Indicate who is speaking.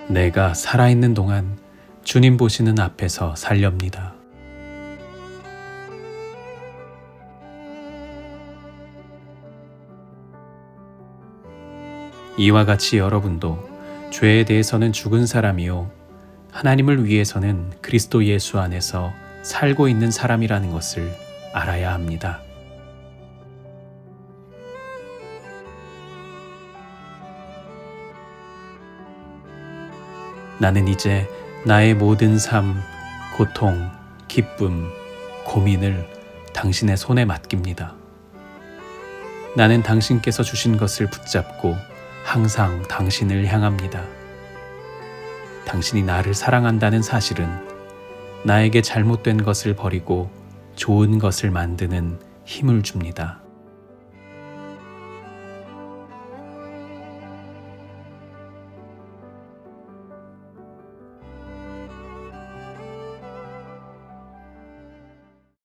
Speaker 1: 내가 살아있는 동안 주님 보시는 앞에서 살렵니다. 이와 같이 여러분도 죄에 대해서는 죽은 사람이요 하나님을 위해서는 그리스도 예수 안에서 살고 있는 사람이라는 것을 알아야 합니다. 나는 이제 나의 모든 삶, 고통, 기쁨, 고민을 당신의 손에 맡깁니다. 나는 당신께서 주신 것을 붙잡고 항상 당신을 향합니다. 당신이 나를 사랑한다는 사실은 나에게 잘못된 것을 버리고 좋은 것을 만드는 힘을 줍니다.